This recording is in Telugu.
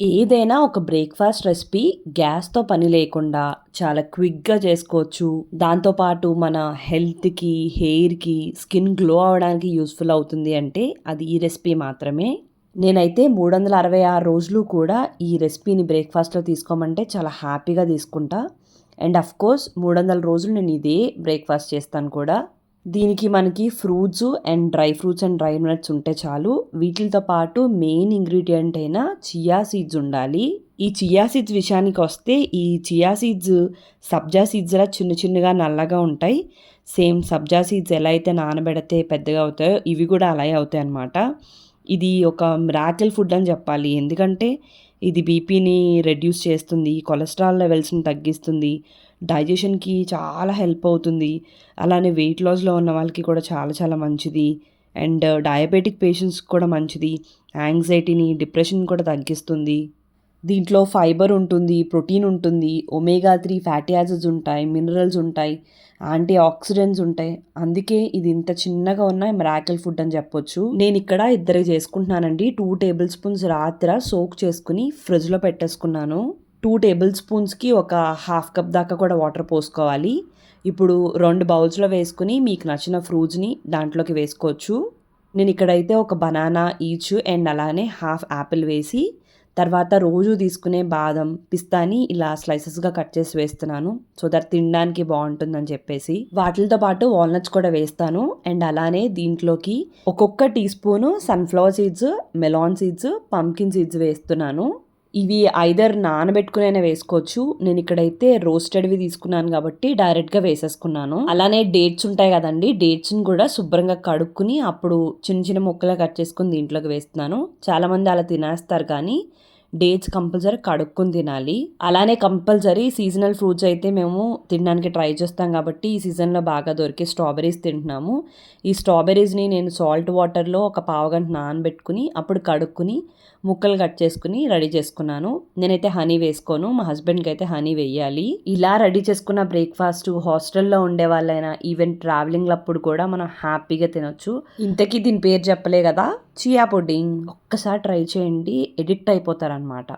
ఏదైనా ఒక బ్రేక్‌ఫాస్ట్ రెసిపీ గ్యాస్‌తో పని లేకుండా చాలా క్విక్‌గా చేసుకోవచ్చు. దాంతో పాటు మన హెల్త్‌కి, హెయిర్‌కి, స్కిన్ గ్లో అవ్వడానికి యూజ్‌ఫుల్ అవుతుంది అంటే అది ఈ రెసిపీ మాత్రమే. నేనైతే 366 రోజులు కూడా ఈ రెసిపీని బ్రేక్‌ఫాస్ట్‌లో తీసుకోమంటే చాలా హ్యాపీగా తీసుకుంటా. అండ్ ఆఫ్‌కోర్స్ 300 రోజులు నేను ఇదే బ్రేక్‌ఫాస్ట్ చేస్తాను కూడా. దీనికి మనకి fruits and dry fruits and dry nuts ఉంటే చాలు. వీటిలతో పాటు మెయిన్ ఇంగ్రీడియంట్ అయిన చియా సీడ్స్ ఉండాలి. ఈ చియా సీడ్స్ విషయానికొస్తే ఈ చియా సీడ్స్ సబ్జా సీడ్స్‌లా చిన్న చిన్నగా నల్లగా ఉంటాయి. సేమ్ సబ్జా సీడ్స్ ఎలా అయితే నానబెడితే పెద్దగా అవుతాయో ఇవి కూడా అలాగే అవుతాయన్నమాట. ఇది ఒక మిరాకిల్ ఫుడ్ అని చెప్పాలి. ఎందుకంటే ఇది బీపీని రెడ్యూస్ చేస్తుంది, కొలెస్ట్రాల్ లెవెల్స్‌ని తగ్గిస్తుంది, డైజెషన్‌కి చాలా హెల్ప్ అవుతుంది. అలానే వెయిట్ లాస్‌లో ఉన్న వాళ్ళకి కూడా చాలా చాలా మంచిది. అండ్ డయాబెటిక్ పేషెంట్స్‌కి కూడా మంచిది. యాంగ్జైటీని, డిప్రెషన్ కూడా తగ్గిస్తుంది. దీంట్లో ఫైబర్ ఉంటుంది, ప్రోటీన్ ఉంటుంది, ఒమేగా 3 ఫ్యాటీ యాసిడ్స్ ఉంటాయి, మినరల్స్ ఉంటాయి, యాంటీ ఆక్సిడెంట్స్ ఉంటాయి. అందుకే ఇది ఇంత చిన్నగా ఉన్న మిరాకిల్ ఫుడ్ అని చెప్పొచ్చు. నేను ఇక్కడ ఇద్దరికి చేసుకుంటున్నానండి. 2 టేబుల్ స్పూన్స్ రాత్ర సోక్ చేసుకుని ఫ్రిడ్జ్‌లో పెట్టేసుకున్నాను. 2 టేబుల్ స్పూన్స్‌కి ఒక హాఫ్ కప్ దాకా కూడా వాటర్ పోసుకోవాలి. ఇప్పుడు 2 బౌల్స్‌లో వేసుకొని మీకు నచ్చిన ఫ్రూట్స్‌ని దాంట్లోకి వేసుకోవచ్చు. నేను ఇక్కడైతే ఒక బనానా ఈచ్ అండ్ అలానే హాఫ్ యాపిల్ వేసి, తర్వాత రోజు తీసుకునే బాదం, పిస్తాని ఇలా స్లైసెస్‌గా కట్ చేసి వేస్తున్నాను. సో దట్ తినడానికి బావుంటుందని చెప్పేసి. వాటిలతో పాటు వాల్‌నట్స్ కూడా వేస్తాను. అండ్ అలానే దీంట్లోకి ఒక్కొక్క teaspoon sunflower seeds, melon seeds, pumpkin seeds వేస్తున్నాను. ఇవి ఐదర్ నానబెట్టుకునైనా వేసుకోవచ్చు. నేను ఇక్కడైతే రోస్టెడ్‌వి తీసుకున్నాను కాబట్టి డైరెక్ట్‌గా వేసేసుకున్నాను. అలానే డేట్స్ ఉంటాయి కదండీ! డేట్స్‌ని కూడా శుభ్రంగా కడుక్కొని అప్పుడు చిన్న చిన్న ముక్కలుగా కట్ చేసుకొని దీంట్లోకి వేస్తున్నాను. చాలామంది అలా తినేస్తారు కానీ డేట్స్ కంపల్సరీ కడుక్కొని తినాలి. అలానే కంపల్సరీ సీజనల్ ఫ్రూట్స్ అయితే మేము తినడానికి ట్రై చేస్తాం కాబట్టి ఈ సీజన్‌లో బాగా దొరికే స్ట్రాబెర్రీస్ తింటున్నాము. ఈ స్ట్రాబెర్రీస్‌ని నేను సాల్ట్ వాటర్‌లో ఒక పావుగంట నానబెట్టుకుని అప్పుడు కడుక్కొని ముక్కలు కట్ చేసుకుని రెడీ చేసుకున్నాను. నేనైతే హనీ వేసుకోను. మా హస్బెండ్‌కి అయితే హనీ వేయాలి. ఇలా రెడీ చేసుకున్న బ్రేక్‌ఫాస్ట్ హాస్టల్‌లో ఉండే వాళ్ళైనా ఈవెన్ ట్రావెలింగ్‌లప్పుడు కూడా మనం హ్యాపీగా తినొచ్చు. ఇంతకీ దీని పేరు చెప్పలే కదా! Chia pudding. ఒక్కసారి ట్రై చేయండి. ఎడిక్ట్ అయిపోతారనమాట.